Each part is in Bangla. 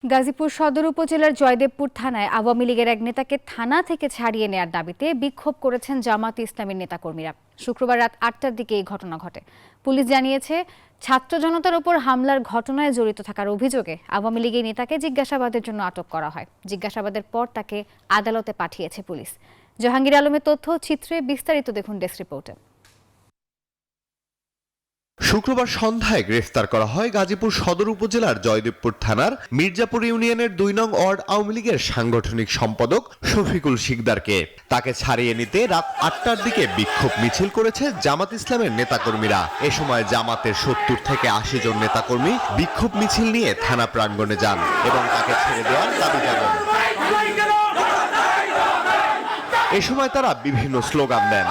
গাজীপুর সদর উপজেলার জয়দেবপুর থানায় আওয়ামী লীগের এক নেতাকে থানা থেকে ছাড়িয়ে নেয়ার দাবিতে বিক্ষোভ করেছেন জামাত ইসলামীর নেতাকর্মীরা। শুক্রবার রাত ৮টার দিকে এই ঘটনা ঘটে। পুলিশ জানিয়েছে, ছাত্র জনতার উপর হামলার ঘটনায় জড়িত থাকার অভিযোগে আওয়ামী লীগের নেতাকে জিজ্ঞাসাবাদের জন্য আটক করা হয়। জিজ্ঞাসাবাদের পর তাকে আদালতে পাঠিয়েছে পুলিশ। জাহাঙ্গীর আলমের তথ্য চিত্রে বিস্তারিত দেখুন ডেস্ক রিপোর্টে। শুক্রবার সন্ধ্যায় গ্রেফতার করা হয় গাজীপুর সদর উপজেলার জয়দেবপুর থানার মির্জাপুর ইউনিয়নের ২ নং ওয়ার্ড আওয়ামী লীগের সাংগঠনিক সম্পাদক শফিকুল শিকদারকে। তাকে ছাড়িয়ে নিতে রাত ৮টার দিকে বিক্ষোভ মিছিল করেছে জামাত ইসলামের নেতাকর্মীরা। এ সময় জামাতের ৭০ থেকে ৮০ জন নেতাকর্মী বিক্ষোভ মিছিল নিয়ে থানা প্রাঙ্গণে যান এবং তাকে ছেড়ে দেওয়ার দাবি জানান। এ সময় তারা বিভিন্ন স্লোগান দেন।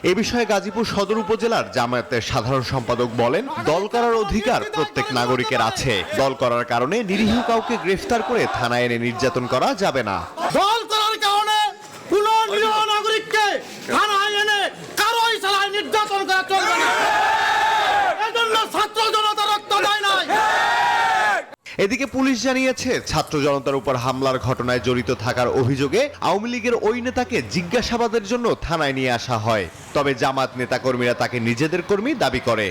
এ বিষয়ে গাজীপুর সদর উপজেলার জামায়াতের সাধারণ সম্পাদক বলেন, দল করার অধিকার প্রত্যেক নাগরিকের আছে। দল করার কারণে নিরীহ কাউকে গ্রেফতার করে থানায় এনে নির্যাতন করা যাবে না। দল করার কারণে কোনো নিরীহ নাগরিককে থানায় এনে কারোই চালায় নির্যাতন করা চলবে না। এজন্য ছাত্র জনতা রক্ত দেয় নাই। এদিকে পুলিশ জানিয়েছে, ছাত্র জনতার উপর হামলার ঘটনায় জড়িত থাকার অভিযোগে আওয়ামী লীগের ওই নেতাকে জিজ্ঞাসাবাদের জন্য থানায় নিয়ে আসা হয়। তবে জামাত নেতাকর্মীরা তাকে নিজেদের কর্মী দাবি করে।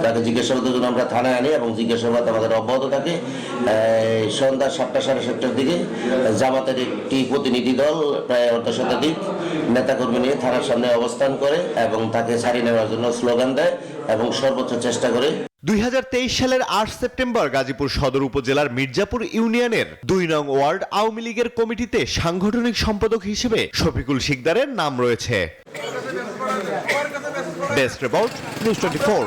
তাকে জিজ্ঞাসাবাদের জন্য আমরা থানায় আনি এবং জিজ্ঞাসাবাদ আমাদের অব্যাহত থাকে। সন্ধ্যা ৭টা সাড়ে ৭টার দিকে জামাতের একটি প্রতিনিধি দল প্রায় অর্ধশতাধিক নেতাকর্মী নিয়ে থানার সামনে অবস্থান করে এবং তাকে ছাড়িয়ে নেওয়ার জন্য স্লোগান দেয় এবং সর্বোচ্চ চেষ্টা করে। ২০২৩ সালের ৮ সেপ্টেম্বর গাজীপুর সদর উপজেলার মির্জাপুর ইউনিয়নের ২ নং ওয়ার্ড আওয়ামী লীগের কমিটিতে সাংগঠনিক সম্পাদক হিসেবে শফিকুল শিকদারের নাম রয়েছে। Desk report, news 24।